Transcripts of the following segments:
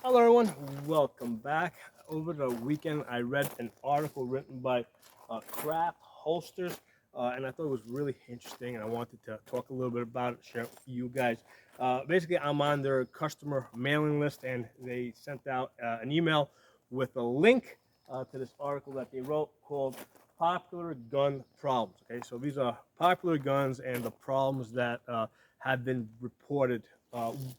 Hello everyone, welcome back. Over the weekend I read an article written by Craft Holsters and I thought it was really interesting and I wanted to talk a little bit about it, share it with you guys. Basically I'm on their customer mailing list and they sent out an email with a link to this article that they wrote called Popular Gun Problems. Okay, so these are popular guns and the problems that have been reported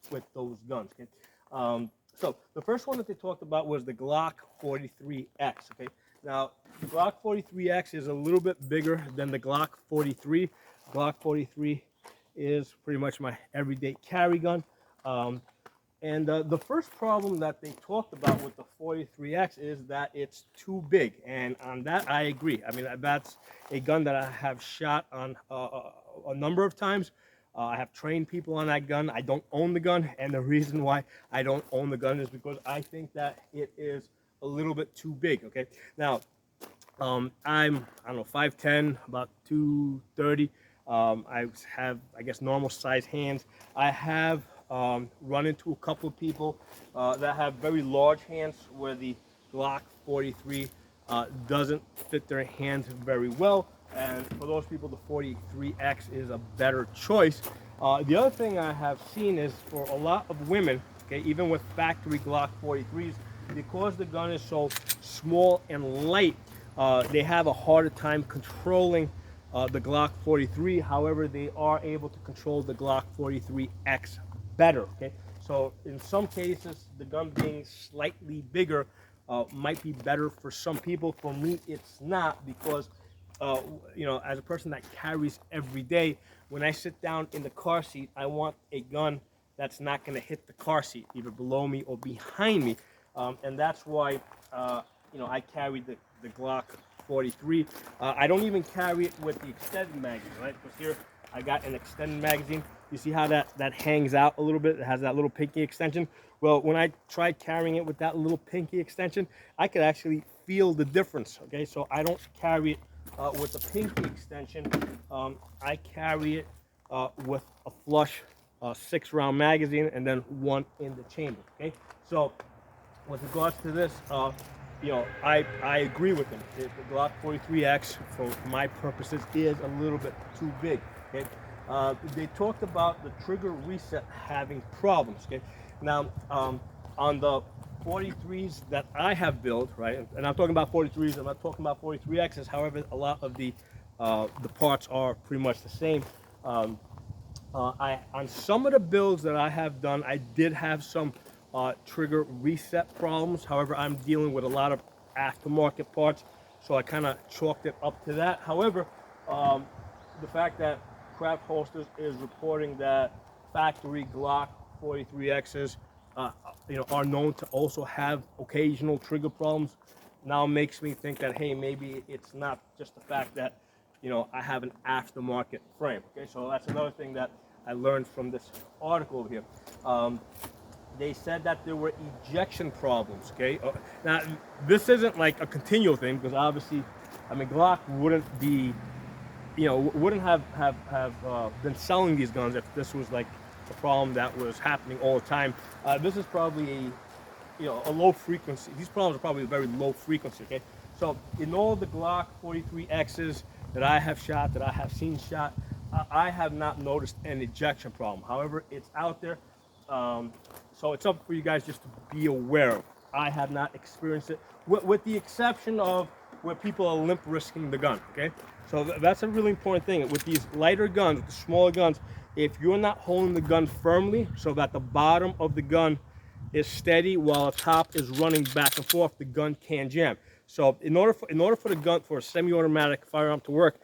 with those guns. Okay? So the first one that they talked about was the Glock 43X. Okay, now the Glock 43X is a little bit bigger than the Glock 43. Glock 43 is pretty much my everyday carry gun. And the first problem that they talked about with the 43X is that it's too big. And on that, I agree. I mean, that's a gun that I have shot on a number of times. I have trained people on that gun. I don't own the gun. And the reason why I don't own the gun is because I think that it is a little bit too big. Okay. Now, I don't know, 5'10", about 230. I have, I guess, normal size hands. I have run into a couple of people that have very large hands where the Glock 43 doesn't fit their hands very well. And for those people, the 43X is a better choice. The other thing I have seen is for a lot of women, okay, even with factory Glock 43s, because the gun is so small and light, they have a harder time controlling the Glock 43. However, they are able to control the Glock 43X better. Okay, so in some cases, the gun being slightly bigger might be better for some people. For me, it's not, because you know, as a person that carries every day, when I sit down in the car seat, I want a gun that's not going to hit the car seat, either below me or behind me, and that's why you know, I carry the Glock 43. I don't even carry it with the extended magazine, right? Because here I got an extended magazine. You see how that hangs out a little bit? It has that little pinky extension. Well, when I tried carrying it with that little pinky extension, I could actually feel the difference. Okay, so I don't carry it with the pinky extension. I carry it with a flush 6-round magazine and then one in the chamber. Okay, so with regards to this, you know, I agree with them. The Glock 43X, for my purposes, is a little bit too big. Okay, they talked about the trigger reset having problems. Okay, now on the 43s that I have built, right, and I'm talking about 43s. I'm not talking about 43Xs. However, a lot of the parts are pretty much the same. On some of the builds that I have done, I did have some trigger reset problems. However, I'm dealing with a lot of aftermarket parts, so I kind of chalked it up to that. However, the fact that Craft Holsters is reporting that factory Glock 43Xs you know, are known to also have occasional trigger problems, now makes me think that, hey, maybe it's not just the fact that, you know, I have an aftermarket frame. Okay, so that's another thing that I learned from this article over here. They said that there were ejection problems. Okay, now this isn't like a continual thing, because obviously, I mean, Glock wouldn't be, you know, wouldn't have been selling these guns if this was like a problem that was happening all the time. This is probably a, you know, a low frequency. These problems are probably very low frequency. Okay, so in all the Glock 43Xs that I have shot, that I have seen shot, I have not noticed an ejection problem. However, it's out there, so it's up for you guys just to be aware of. I have not experienced it, with the exception of where people are limp wristing the gun. Okay, so that's a really important thing with these lighter guns, with the smaller guns. If you're not holding the gun firmly so that the bottom of the gun is steady while the top is running back and forth, the gun can jam. So in order for the gun, for a semi-automatic firearm to work,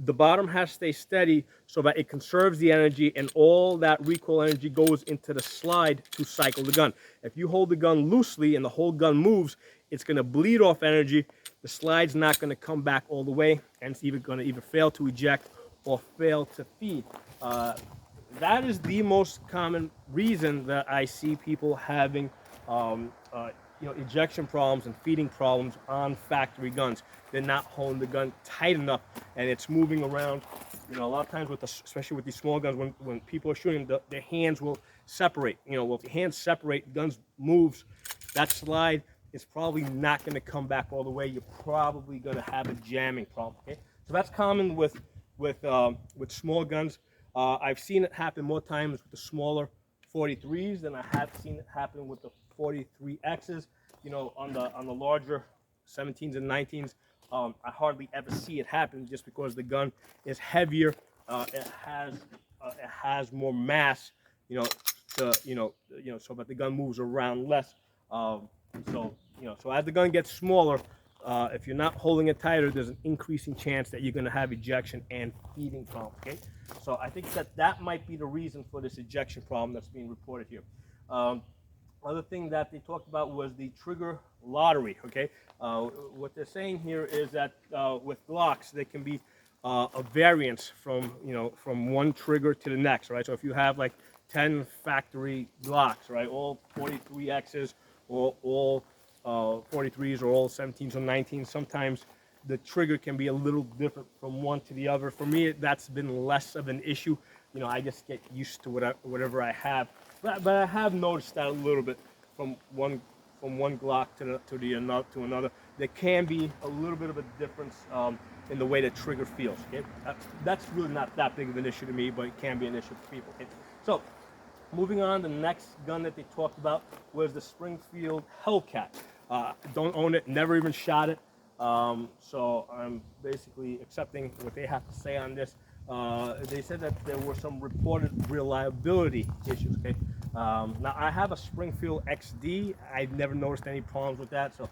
the bottom has to stay steady so that it conserves the energy, and all that recoil energy goes into the slide to cycle the gun. If you hold the gun loosely and the whole gun moves, it's going to bleed off energy. The slide's not going to come back all the way, and it's either going to either fail to eject or fail to feed. That is the most common reason that I see people having you know, ejection problems and feeding problems on factory guns. They're not holding the gun tight enough, and it's moving around. You know, a lot of times with especially with these small guns, when people are shooting, their hands will separate. You know, well, if the hands separate, guns moves, that slide is probably not going to come back all the way. You're probably going to have a jamming problem. Okay, so that's common with small guns. I've seen it happen more times with the smaller 43s than I have seen it happen with the 43Xs. You know, on the larger 17s and 19s, I hardly ever see it happen just because the gun is heavier. It has more mass. You know, so that the gun moves around less. So as the gun gets smaller, if you're not holding it tighter, there's an increasing chance that you're going to have ejection and feeding problem. Okay, so I think that might be the reason for this ejection problem that's being reported here. Other thing that they talked about was the trigger lottery. Okay, what they're saying here is that with Glocks, there can be a variance from one trigger to the next, right? So if you have like 10 factory Glocks, right, all 43Xs or all 43s or all 17s or 19s, sometimes the trigger can be a little different from one to the other. For me, that's been less of an issue. You know, I just get used to whatever I have. But I have noticed that a little bit from one Glock to another. There can be a little bit of a difference in the way the trigger feels. Okay, that's really not that big of an issue to me, but it can be an issue for people. Okay? So, moving on, the next gun that they talked about was the Springfield Hellcat. Don't own it, never even shot it. So I'm basically accepting what they have to say on this. They said that there were some reported reliability issues. Okay. Now I have a Springfield XD. I've never noticed any problems with that. So,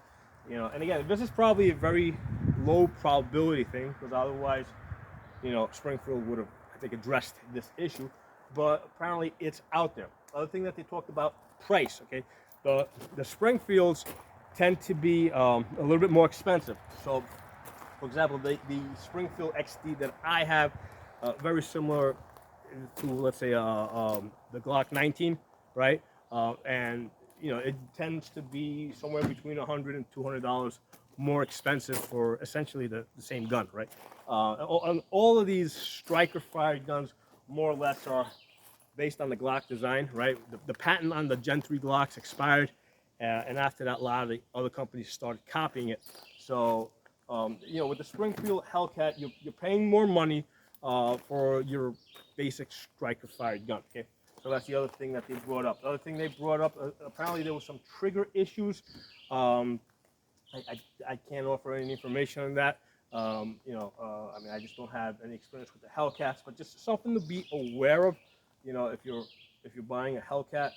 and again, this is probably a very low probability thing because otherwise, Springfield would have, I think, addressed this issue. But apparently it's out there. Other thing that they talked about, price. Okay, the Springfields tend to be a little bit more expensive. So, for example, the Springfield XD that I have, very similar to, let's say, the Glock 19, right? And it tends to be somewhere between $100 and $200 more expensive for essentially the same gun, right? All of these striker-fired guns, more or less, are based on the Glock design, right? The patent on the Gen 3 Glocks expired, and after that, a lot of the other companies started copying it. So, with the Springfield Hellcat, you're paying more money for your basic striker-fired gun, okay? So that's the other thing that they brought up. The other thing they brought up, apparently there was some trigger issues. I can't offer any information on that. I mean, I just don't have any experience with the Hellcats, but just something to be aware of. If you're buying a Hellcat,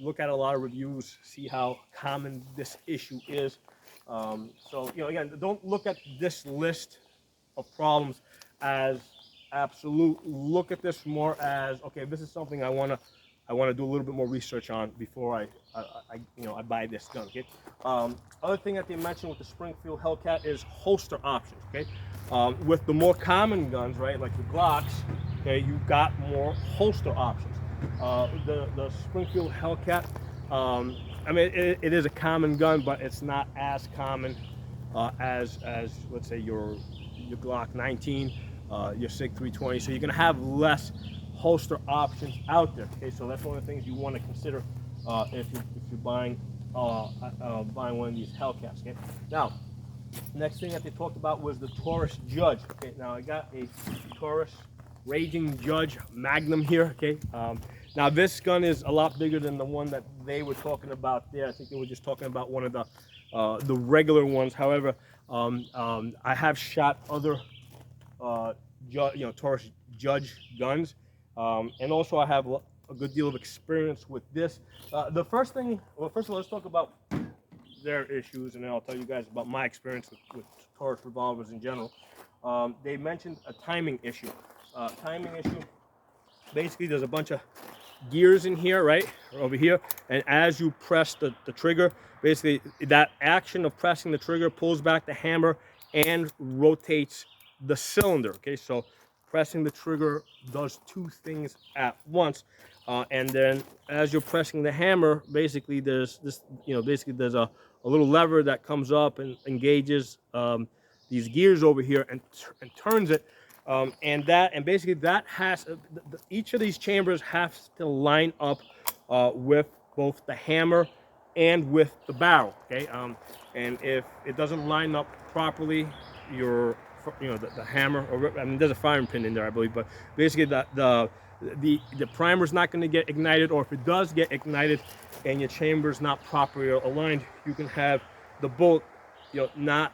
look at a lot of reviews, see how common this issue is. Again, don't look at this list of problems as absolute. Look at this more as, okay, this is something I want to do a little bit more research on before I buy this gun. Okay. Other thing that they mentioned with the Springfield Hellcat is holster options. Okay. With the more common guns, right, like the Glocks, okay, you've got more holster options. The Springfield Hellcat, I mean, it is a common gun, but it's not as common as let's say your Glock 19, your Sig 320. So you're gonna have less holster options out there. Okay, so that's one of the things you want to consider if you're buying one of these Hellcats. Okay, now next thing that they talked about was the Taurus Judge. Okay, now I got a Taurus Raging Judge Magnum here. Okay, now this gun is a lot bigger than the one that they were talking about there. I think they were just talking about one of the regular ones. However, I have shot other Taurus Judge guns, and also I have a good deal of experience with this. First of all, let's talk about their issues, and then I'll tell you guys about my experience with Taurus revolvers in general. They mentioned a timing issue. Basically, there's a bunch of gears in here, right, over here, and as you press the trigger, basically that action of pressing the trigger pulls back the hammer and rotates the cylinder. Okay, so pressing the trigger does two things at once, and then as you're pressing the hammer, basically there's this, there's a little lever that comes up and engages these gears over here and turns it. And basically that has each of these chambers has to line up with both the hammer and with the barrel. Okay, and if it doesn't line up properly, your the hammer, or I mean, there's a firing pin in there, I believe, but basically the primer is not going to get ignited, or if it does get ignited and your chamber is not properly aligned, you can have the bullet, not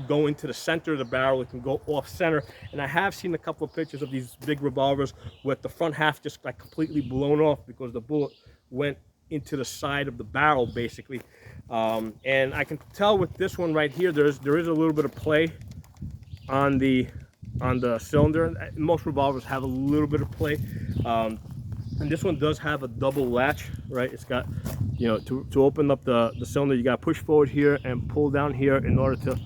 go into the center of the barrel. It can go off center. And I have seen a couple of pictures of these big revolvers with the front half just like completely blown off because the bullet went into the side of the barrel, basically. And I can tell with this one right here, there is a little bit of play on the cylinder. Most revolvers have a little bit of play, and this one does have a double latch, right? It's got, to open up the cylinder, you got to push forward here and pull down here in order to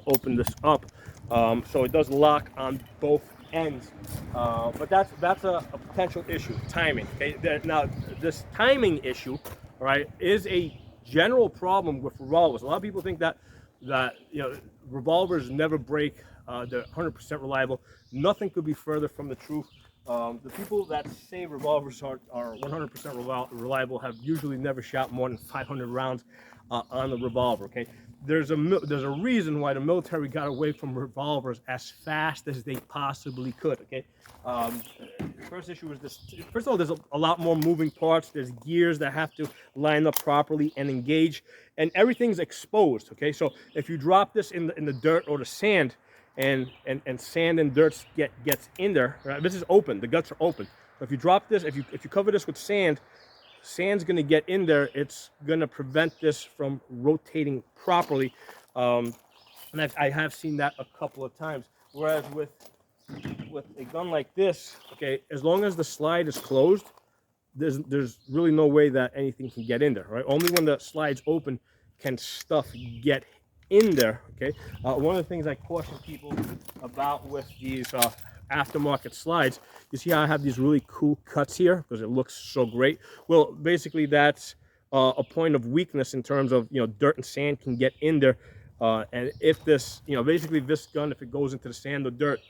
open this up. So it does lock on both ends, but that's a potential issue, timing. Okay, now this timing issue, right, is a general problem with revolvers. A lot of people think that revolvers never break, they're 100% reliable. Nothing could be further from the truth. The people that say revolvers are 100% reliable have usually never shot more than 500 rounds on the revolver. Okay, there's a reason why the military got away from revolvers as fast as they possibly could. Okay, first issue is this. First of all, there's a lot more moving parts. There's gears that have to line up properly and engage, and everything's exposed. Okay, so if you drop this in the dirt or the sand, and sand and dirt gets in there, right? This is open. The guts are open. But if you drop this, if you cover this with sand, sand's going to get in there. It's going to prevent this from rotating properly. And I have seen that a couple of times. Whereas with a gun like this, okay, as long as the slide is closed, there's really no way that anything can get in there, right? Only when the slide's open can stuff get in there. Okay, one of the things I caution people about with these aftermarket slides, you see how I have these really cool cuts here because it looks so great. Well, basically that's a point of weakness in terms of, dirt and sand can get in there, and if this, basically this gun, if it goes into the sand or dirt,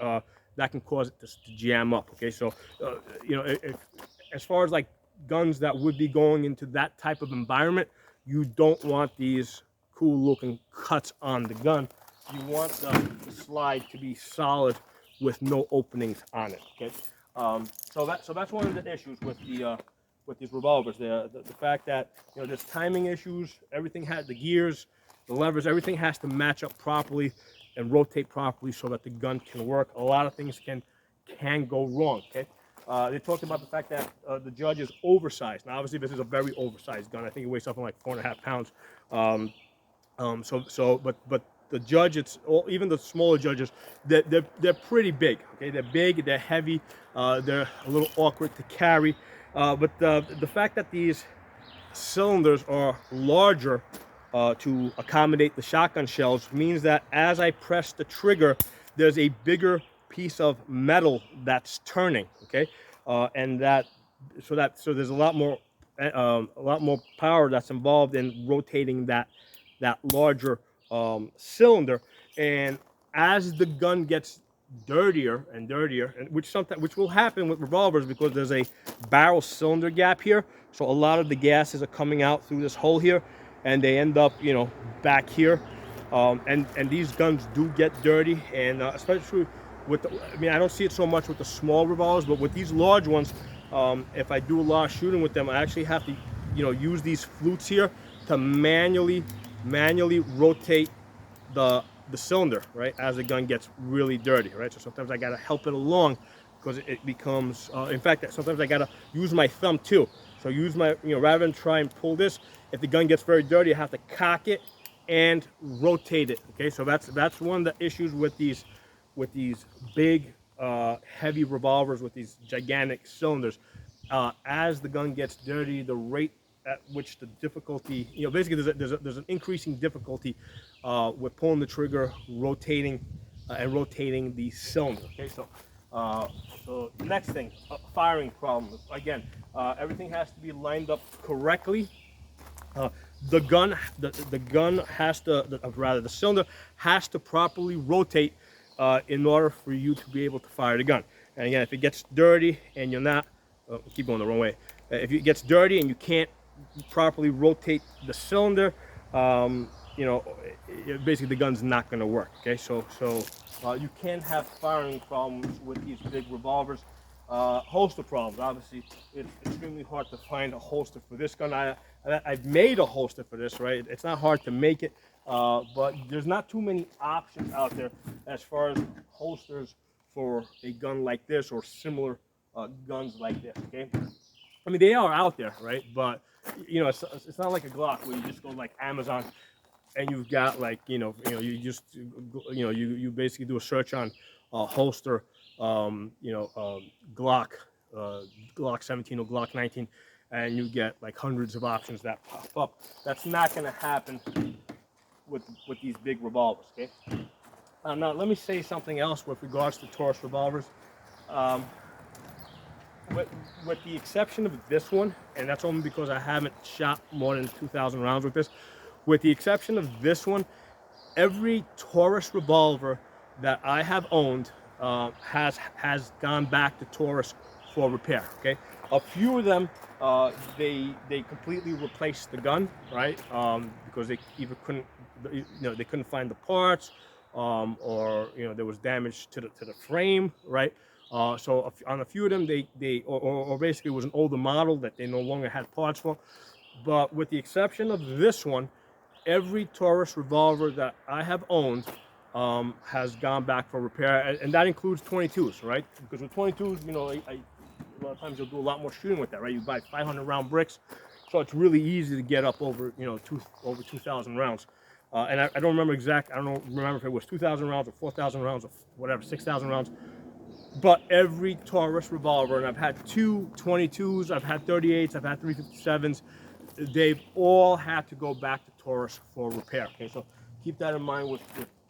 that can cause it to jam up. Okay, so as far as like guns that would be going into that type of environment, you don't want these cool looking cuts on the gun. You want the slide to be solid with no openings on it. Okay, so that's one of the issues with these revolvers. The fact that there's timing issues. Everything has the gears, the levers, everything has to match up properly and rotate properly so that the gun can work. A lot of things can go wrong. Okay, they talked about the fact that the Judge is oversized. Now, obviously, this is a very oversized gun. I think it weighs something like 4.5 pounds. But the Judge, even the smaller Judges, they're pretty big. Okay, they're big, they're heavy, they're a little awkward to carry. But the fact that these cylinders are larger to accommodate the shotgun shells means that as I press the trigger, there's a bigger piece of metal that's turning. Okay, so there's a lot more power that's involved in rotating that larger cylinder. And as the gun gets dirtier and dirtier, and which will happen with revolvers because there's a barrel cylinder gap here, so a lot of the gases are coming out through this hole here and they end up back here, and these guns do get dirty, and especially with I don't see it so much with the small revolvers, but with these large ones, if I do a lot of shooting with them, I actually have to use these flutes here to manually rotate the cylinder, right, as the gun gets really dirty, right? So sometimes I gotta help it along because it becomes in fact, sometimes I gotta use my thumb too. So use my, rather than try and pull this, if the gun gets very dirty, I have to cock it and rotate it. Okay, so that's one of the issues with these big heavy revolvers with these gigantic cylinders. As the gun gets dirty, the rate at which the difficulty, basically there's an increasing difficulty with pulling the trigger, rotating the cylinder. Okay, so the next thing, firing problem. Again, everything has to be lined up correctly. The cylinder has to properly rotate in order for you to be able to fire the gun. And again, if it gets dirty and you're not, keep going the wrong way. If it gets dirty and you can't properly rotate the cylinder, you know, basically the gun's not going to work. Okay, so you can have firing problems with these big revolvers. Holster problems. Obviously, it's extremely hard to find a holster for this gun. I've made a holster for this, right? It's not hard to make it, but there's not too many options out there as far as holsters for a gun like this or similar guns like this. Okay, I mean they are out there, right? But you know, it's not like a Glock where you just go like Amazon and you've got like you just you basically do a search on holster, Glock, Glock 17 or Glock 19, and you get like hundreds of options that pop up. That's not going to happen with these big revolvers. Okay. Now let me say something else with regards to Taurus revolvers. Um, with the exception of this one, and that's only because I haven't shot more than 2,000 rounds with this. With the exception of this one, every Taurus revolver that I have owned has gone back to Taurus for repair. Okay, a few of them they completely replaced the gun, right? Because they either couldn't, they couldn't find the parts, or there was damage to the frame, right? So on a few of them, or basically it was an older model that they no longer had parts for. But with the exception of this one, every Taurus revolver that I have owned has gone back for repair, and that includes 22s, right? Because with 22s, a lot of times you'll do a lot more shooting with that, right? You buy 500 round bricks, so it's really easy to get up over over 2,000 rounds. And I don't remember I don't remember if it was 2,000 rounds or 4,000 rounds or whatever, 6,000 rounds. But every Taurus revolver, and I've had two 22s, I've had 38s, I've had 357s, they've all had to go back to Taurus for repair. Okay, so keep that in mind with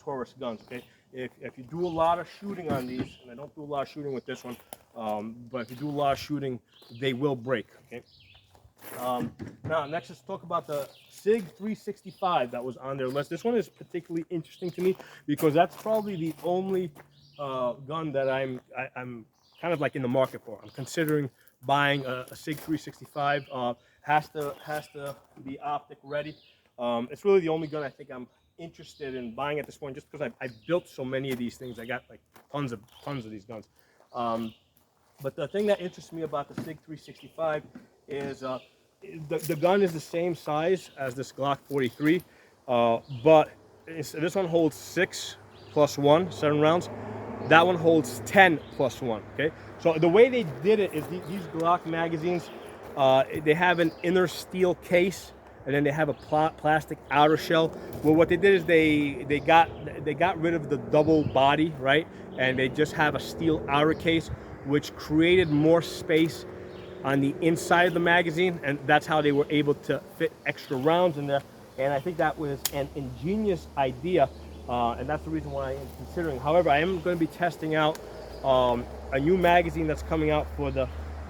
Taurus guns. Okay, if you do a lot of shooting on these, and I don't do a lot of shooting with this one, but if you do a lot of shooting, they will break. Okay. Now next, let's talk about the Sig 365 that was on their list. This one is particularly interesting to me because that's probably the only gun that I'm kind of like in the market for. I'm considering buying a Sig 365. Has to be optic ready. It's really the only gun I think I'm interested in buying at this point, just because I built so many of these things. I got like tons of these guns. But the thing that interests me about the Sig 365 is the gun is the same size as this Glock 43, but this one holds 6 plus 1, 7 rounds. That one holds 10 plus 1. Okay, so the way they did it is these Glock magazines, they have an inner steel case, and then they have a plastic outer shell. Well, what they did is they got rid of the double body, right, and they just have a steel outer case, which created more space on the inside of the magazine, and that's how they were able to fit extra rounds in there. And I think that was an ingenious idea, and that's the reason why I'm considering. However, I am going to be testing out a new magazine that's coming out for the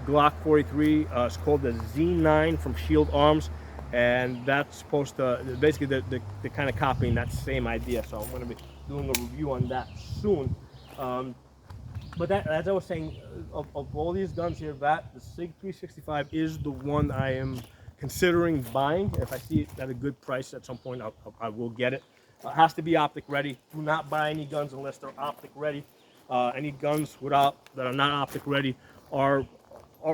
Glock 43. It's called the Z9 from Shield Arms, and that's supposed to basically they're kind of copying that same idea. So I'm going to be doing a review on that soon. But that, as I was saying, of all these guns here, the Sig 365 is the one I am considering buying. If I see it at a good price at some point, I will get it. It has to be optic ready. Do not buy any guns unless they're optic ready. Any guns that are not optic ready are,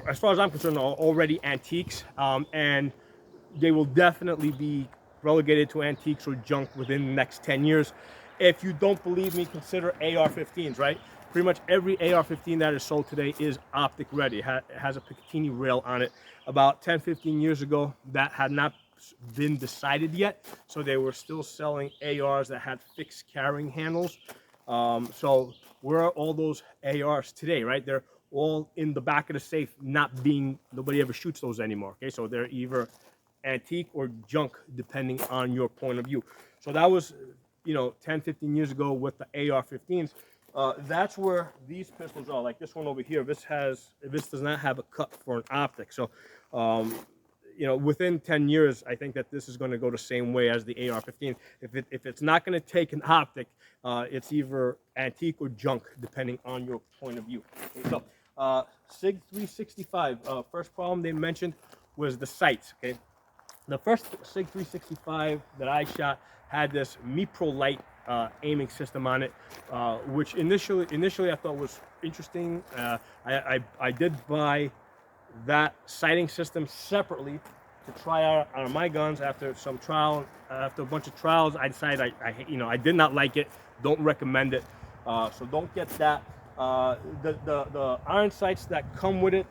as far as I'm concerned, are already antiques, and they will definitely be relegated to antiques or junk within the next 10 years. If you don't believe me, consider AR-15s, right? Pretty much every AR-15 that is sold today is optic ready. It has a Picatinny rail on it. About 10, 15 years ago, that had not been decided yet, so they were still selling ARs that had fixed carrying handles. So where are all those ARs today, right? They're all in the back of the safe, nobody ever shoots those anymore, okay? So they're either antique or junk, depending on your point of view. So that was, 10, 15 years ago with the AR-15s. That's where these pistols are. Like this one over here, this does not have a cut for an optic. So, within 10 years, I think that this is going to go the same way as the AR-15. If it's not going to take an optic, it's either antique or junk, depending on your point of view. Okay, so, Sig 365. First problem they mentioned was the sights. Okay, The first Sig 365 that I shot had this Mi-Pro Light aiming system on it, which initially I thought was interesting. I did buy that sighting system separately to try out on my guns. After some trial, after a bunch of trials, I decided I did not like it. Don't recommend it. So don't get that. The iron sights that come with it,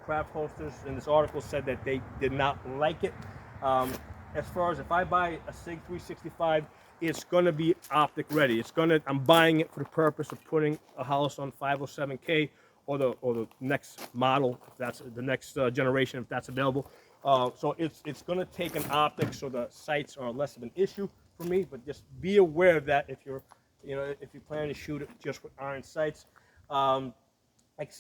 craft holsters in this article said that they did not like it. As far as if I buy a Sig 365, it's gonna be optic ready. I'm buying it for the purpose of putting a house on 507K or the next model, if that's the next generation, if that's available. So it's gonna take an optic, so the sights are less of an issue for me. But just be aware of that if you're planning to shoot it just with iron sights.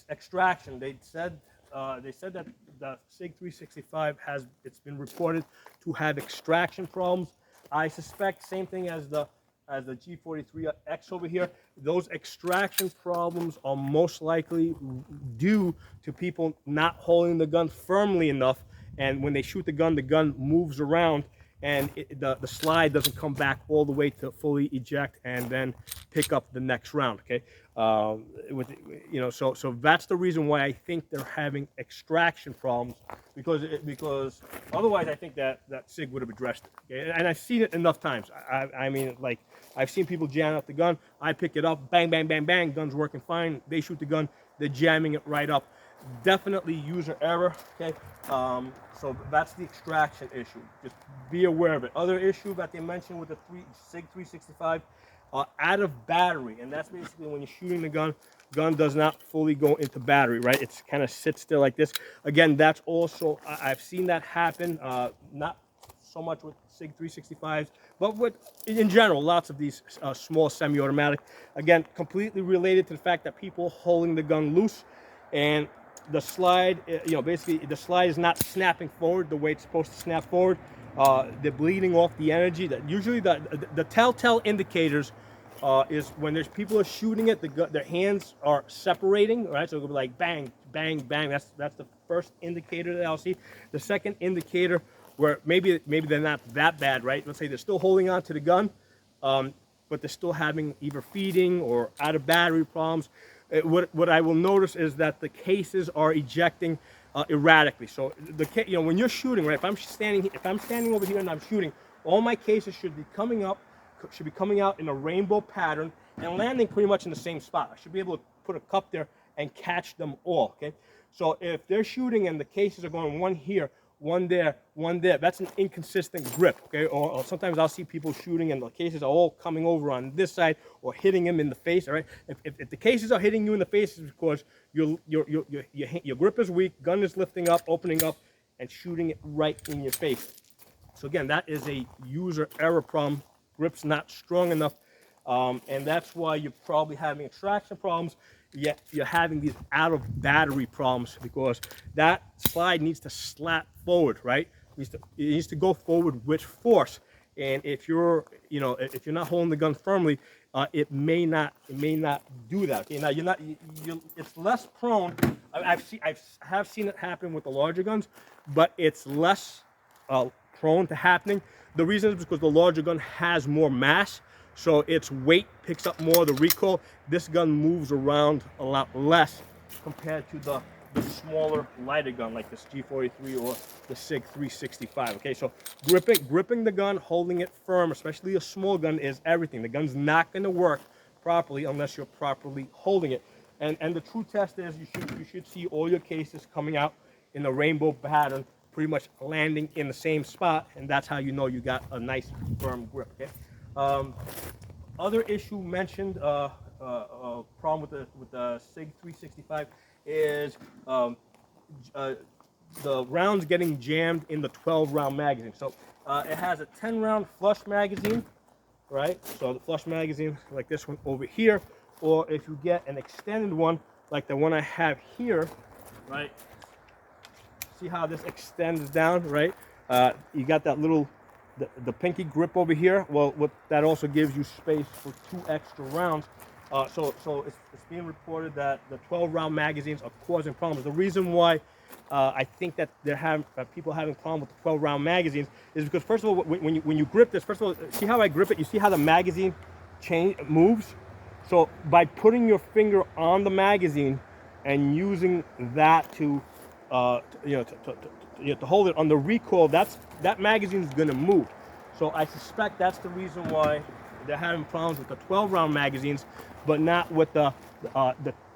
Extraction. They said that the Sig 365 it's been reported to have extraction problems. I suspect same thing as the G43X over here. Those extraction problems are most likely due to people not holding the gun firmly enough, and when they shoot the gun moves around, and the slide doesn't come back all the way to fully eject and then pick up the next round. Okay, so that's the reason why I think they're having extraction problems, because otherwise I think that Sig would have addressed it. Okay? And I've seen it enough times. I mean, like, I've seen people jam up the gun. I pick it up, bang, bang, bang, bang. Gun's working fine. They shoot the gun. They're jamming it right up. Definitely user error. Okay. So that's the extraction issue. Just be aware of it. Other issue that they mentioned with the Sig 365, out of battery, and that's basically when you're shooting the gun does not fully go into battery, right? It's kind of sits still like this. Again, that's also, I've seen that happen, not so much with Sig 365s, but in general, lots of these small semi-automatic. Again, completely related to the fact that people holding the gun loose, and the slide, basically the slide is not snapping forward the way it's supposed to snap forward. They're bleeding off the energy. That usually the telltale indicators is when there's people are shooting it, their hands are separating, right? So it'll be like bang, bang, bang. That's the first indicator that I'll see. The second indicator, where maybe they're not that bad, right? Let's say they're still holding on to the gun, but they're still having either feeding or out of battery problems. What I will notice is that the cases are ejecting erratically. So when you're shooting, right? If I'm standing over here and I'm shooting, all my cases should be coming out in a rainbow pattern and landing pretty much in the same spot. I should be able to put a cup there and catch them all. Okay. So if they're shooting and the cases are going one here, one there, that's an inconsistent grip, okay? Or sometimes I'll see people shooting and the cases are all coming over on this side or hitting him in the face, all right? If the cases are hitting you in the face, it's because your grip is weak, gun is lifting up, opening up, and shooting it right in your face. So again, that is a user error problem. Grip's not strong enough, and that's why you're probably having extraction problems. Yet you're having these out of battery problems, because that slide needs to slap forward, right? It needs to go forward with force. And if you're not holding the gun firmly, it may not do that. Okay, now it's less prone. I have seen it happen with the larger guns, but it's less prone to happening. The reason is because the larger gun has more mass. So its weight picks up more, the recoil. This gun moves around a lot less compared to the smaller, lighter gun like this G43 or the Sig 365. Okay, so gripping the gun, holding it firm, especially a small gun, is everything. The gun's not going to work properly unless you're properly holding it. And the true test is you should see all your cases coming out in a rainbow pattern, pretty much landing in the same spot, and that's how you know you got a nice firm grip. Okay. Other issue mentioned, problem with the Sig 365 is the rounds getting jammed in the 12-round magazine. So it has a 10-round flush magazine, right? So the flush magazine like this one over here, or if you get an extended one like the one I have here, right? See how this extends down, right? You got that little the pinky grip over here. Well, that also gives you space for 2 extra rounds. So it's being reported that the 12-round magazines are causing problems. The reason why I think that they're having people having problem with the 12-round magazines is because, first of all, when you grip this, first of all, see how I grip it? You see how the magazine moves? So by putting your finger on the magazine and using that to to hold it on the recoil, that magazine is going to move. So I suspect that's the reason why they're having problems with the 12-round magazines, but not with the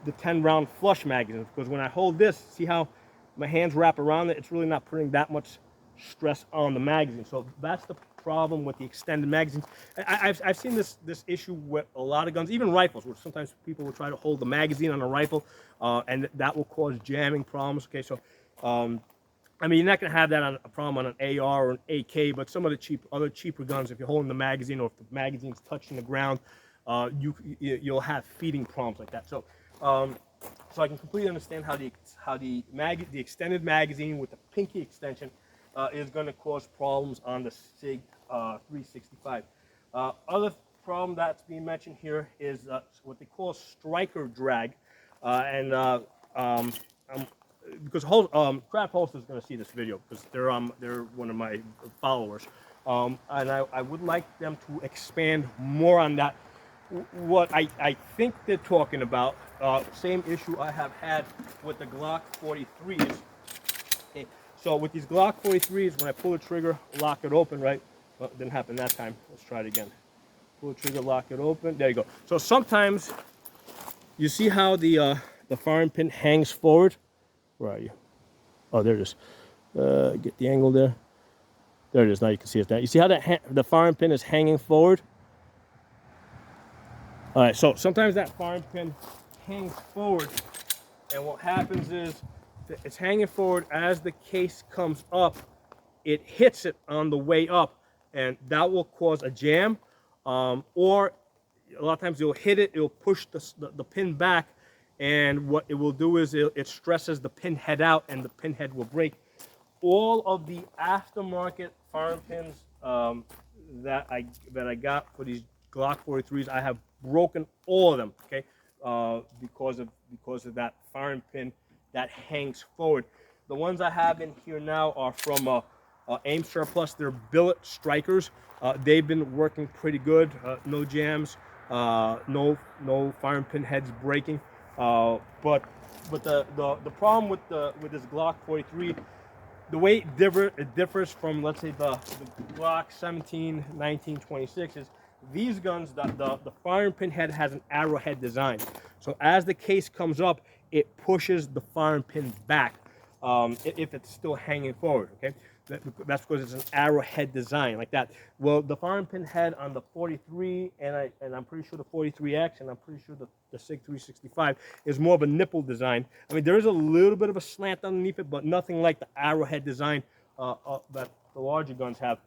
10-round flush magazines. Because when I hold this, see how my hands wrap around it? It's really not putting that much stress on the magazine. So that's the problem with the extended magazines. I've seen this issue with a lot of guns, even rifles, where sometimes people will try to hold the magazine on a rifle, and that will cause jamming problems. Okay, so I mean, you're not going to have that on a problem on an AR or an AK, but some of the other cheaper guns, if you're holding the magazine or if the magazine's touching the ground, you'll have feeding problems like that. So, so I can completely understand how the extended magazine with the pinky extension is going to cause problems on the Sig 365. Other problem that's being mentioned here is what they call striker drag, because Craft Holster is going to see this video because they're one of my followers, and I would like them to expand more on that. What I think they're talking about, same issue I have had with the Glock 43s. Okay, so with these Glock 43s, when I pull the trigger, lock it open, right? Well, it didn't happen that time. Let's try it again. Pull the trigger, lock it open. There you go. So sometimes you see how the firing pin hangs forward. Where are you? Oh, there it is. Get the angle there. There it is. Now you can see it. Now you see how the firing pin is hanging forward. All right. So sometimes that firing pin hangs forward, and what happens is it's hanging forward as the case comes up. It hits it on the way up, and that will cause a jam. Or a lot of times you'll hit it. It'll push the pin back. And what it will do is it stresses the pin head out, and the pin head will break. All of the aftermarket firing pins that I got for these Glock 43s, I have broken all of them. Okay, because of that firing pin that hangs forward. The ones I have in here now are from Aim Surplus. They're billet strikers. They've been working pretty good. No jams. No firing pin heads breaking. But the problem with this Glock 43, the way it differs from, let's say, the Glock 17, 19, 26 is these guns, the firing pin head has an arrowhead design. So as the case comes up, it pushes the firing pin back if it's still hanging forward. Okay, that's because it's an arrowhead design like that. Well, the firing pin head on the 43 and I'm pretty sure the 43X and I'm pretty sure the Sig 365 is more of a nipple design. I mean, there is a little bit of a slant underneath it, but nothing like the arrowhead design that the larger guns have,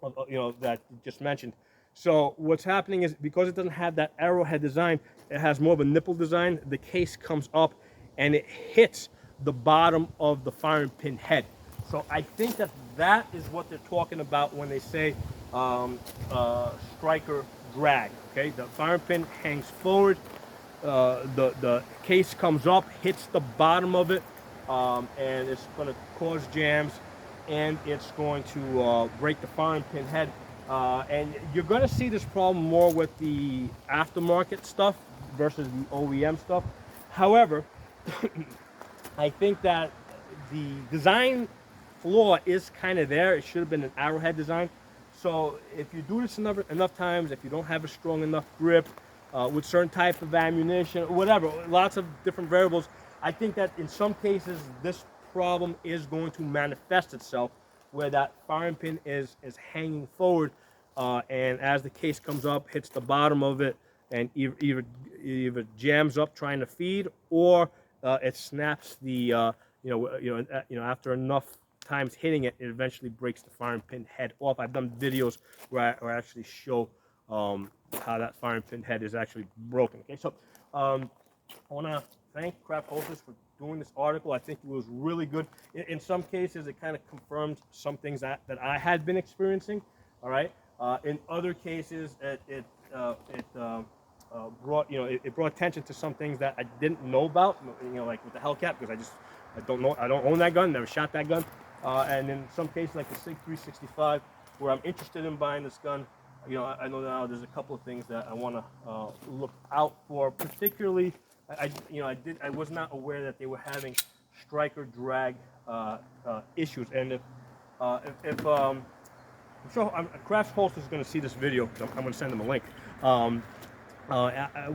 that you just mentioned. So what's happening is because it doesn't have that arrowhead design, it has more of a nipple design. The case comes up and it hits the bottom of the firing pin head. So I think that is what they're talking about when they say striker drag. Okay, the firing pin hangs forward, the case comes up, hits the bottom of it, and it's going to cause jams, and it's going to break the firing pin head. And you're going to see this problem more with the aftermarket stuff versus the OEM stuff. However, I think that the design flaw is kind of there. It should have been an arrowhead design. So if you do this enough times, if you don't have a strong enough grip with certain type of ammunition, whatever, lots of different variables, I think that in some cases this problem is going to manifest itself where that firing pin is hanging forward, and as the case comes up, hits the bottom of it, and either jams up trying to feed, or it snaps the after enough times hitting it, it eventually breaks the firing pin head off. I've done videos where I actually show how that firing pin head is actually broken. Okay, so I want to thank Craft Holsters for doing this article. I think it was really good. In some cases, it kind of confirmed some things that I had been experiencing. All right. In other cases, it brought attention to some things that I didn't know about. Like with the Hellcat, because I just I don't know. I don't own that gun. Never shot that gun. And in some cases, like the Sig 365, where I'm interested in buying this gun, you know, I know now there's a couple of things that I want to look out for. Particularly, I was not aware that they were having striker drag issues. And if I'm sure Craft Holster is going to see this video, I'm going to send them a link.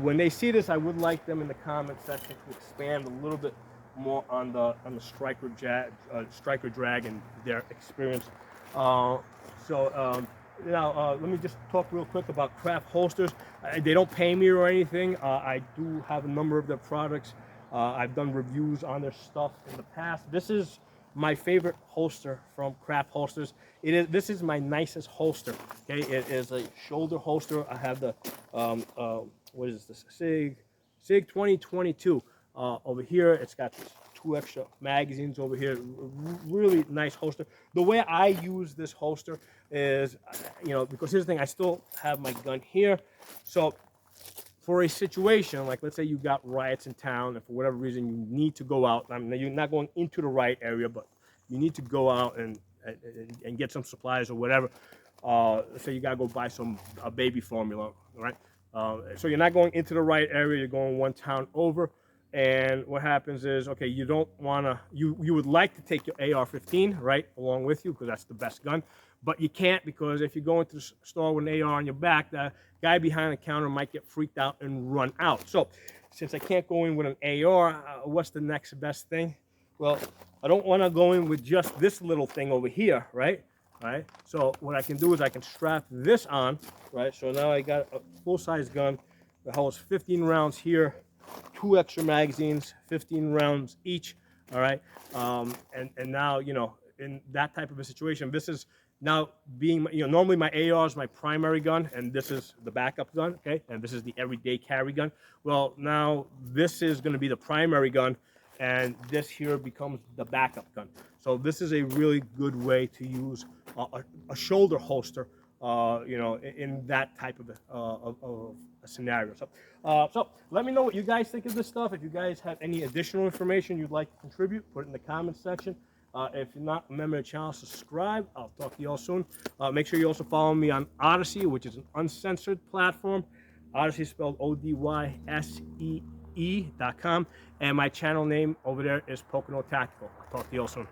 When they see this, I would like them in the comment section to expand a little bit more on the striker drag and their experience. Now let me just talk real quick about Craft Holsters. They don't pay me or anything. I do have a number of their products. I've done reviews on their stuff in the past. This is my favorite holster from Craft Holsters. This is my nicest holster. Okay, it is a shoulder holster. I have the what is this? Sig 2022 over here. It's got 2 extra magazines over here. Really nice holster. The way I use this holster is, you know, because here's the thing, I still have my gun here. So for a situation, like let's say you got riots in town and for whatever reason you need to go out, I mean, you're not going into the riot area, but you need to go out and get some supplies or whatever. Let's say you gotta go buy a baby formula, right? So you're not going into the riot area, you're going one town over. And what happens is, okay, you don't wanna, you would like to take your AR-15, right, along with you, because that's the best gun. But you can't, because if you go into the store with an AR on your back, the guy behind the counter might get freaked out and run out. So since I can't go in with an AR, what's the next best thing? Well, I don't want to go in with just this little thing over here, right? Right. So what I can do is I can strap this on, right? So now I got a full-size gun that holds 15 rounds here, 2 extra magazines, 15 rounds each. All right. And now, you know, in that type of a situation, this is now being, you know, normally my AR is my primary gun, and this is the backup gun, okay? And this is the everyday carry gun. Well, now this is going to be the primary gun, and this here becomes the backup gun. So this is a really good way to use a shoulder holster, you know, in that type of a scenario. So let me know what you guys think of this stuff. If you guys have any additional information you'd like to contribute, put it in the comments section. If you're not a member of the channel, subscribe. I'll talk to you all soon. Make sure you also follow me on Odyssey, which is an uncensored platform. Odyssey spelled ODYSEE.com. And my channel name over there is Pocono Tactical. I'll talk to you all soon.